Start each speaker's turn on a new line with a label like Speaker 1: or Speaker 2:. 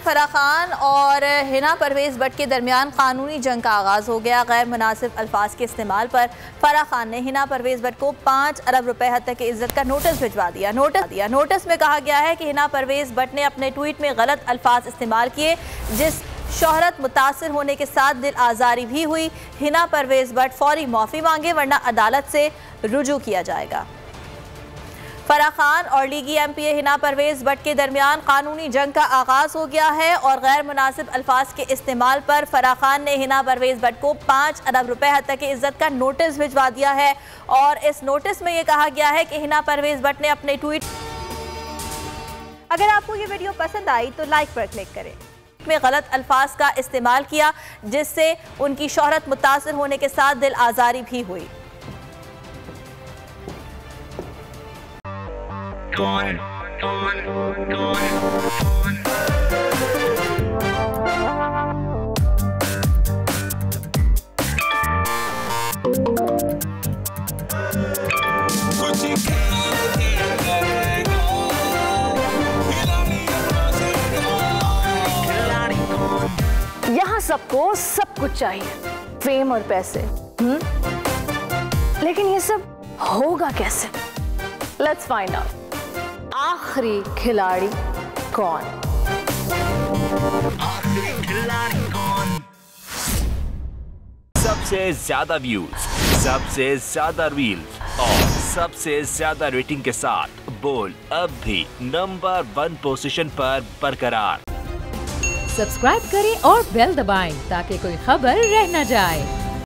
Speaker 1: फराह खान और हिना परवेज़ भट्ट के दरमियान कानूनी जंग का आगाज़ हो गया। गैर मुनासिब अल्फाज के इस्तेमाल पर फराह खान ने हिना परवेज़ भट्ट को 5 अरब रुपए हद तक की इज्जत का नोटिस भिजवा दिया। नोटिस में कहा गया है कि हिना परवेज़ भट्ट ने अपने ट्वीट में गलत अल्फाज इस्तेमाल किए, जिस शोहरत मुतासिर होने के साथ दिल आज़ारी भी हुई। हिना परवेज़ भट्ट फौरी माफ़ी मांगे वरना अदालत से रुजू किया जाएगा। फराह खान और लीगी एमपीए हिना परवेज़ भट्ट के दरमियान कानूनी जंग का आगाज़ हो गया है और गैर मुनासिब अल्फाज के इस्तेमाल पर फराह खान ने हिना परवेज़ भट्ट को 5 अरब रुपए हद तक की इज्जत का नोटिस भिजवा दिया है और इस नोटिस में यह कहा गया है कि हिना परवेज़ भट्ट ने अपने ट्वीट। अगर आपको ये वीडियो पसंद आई तो लाइक पर क्लिक करें। में गलत अल्फाज का इस्तेमाल किया, जिससे उनकी शोहरत मुतासिर होने के साथ दिल आज़ारी भी हुई।
Speaker 2: यहाँ सबको सब कुछ चाहिए, फेम और पैसे, लेकिन ये सब होगा कैसे? Let's find out. आखिरी खिलाड़ी कौन?
Speaker 3: सबसे ज्यादा व्यूज, सबसे ज्यादा रील्स और सबसे ज्यादा रेटिंग के साथ बोल अब भी नंबर 1 पोजीशन पर बरकरार।
Speaker 4: सब्सक्राइब करें और बेल दबाएं ताकि कोई खबर रह न जाए।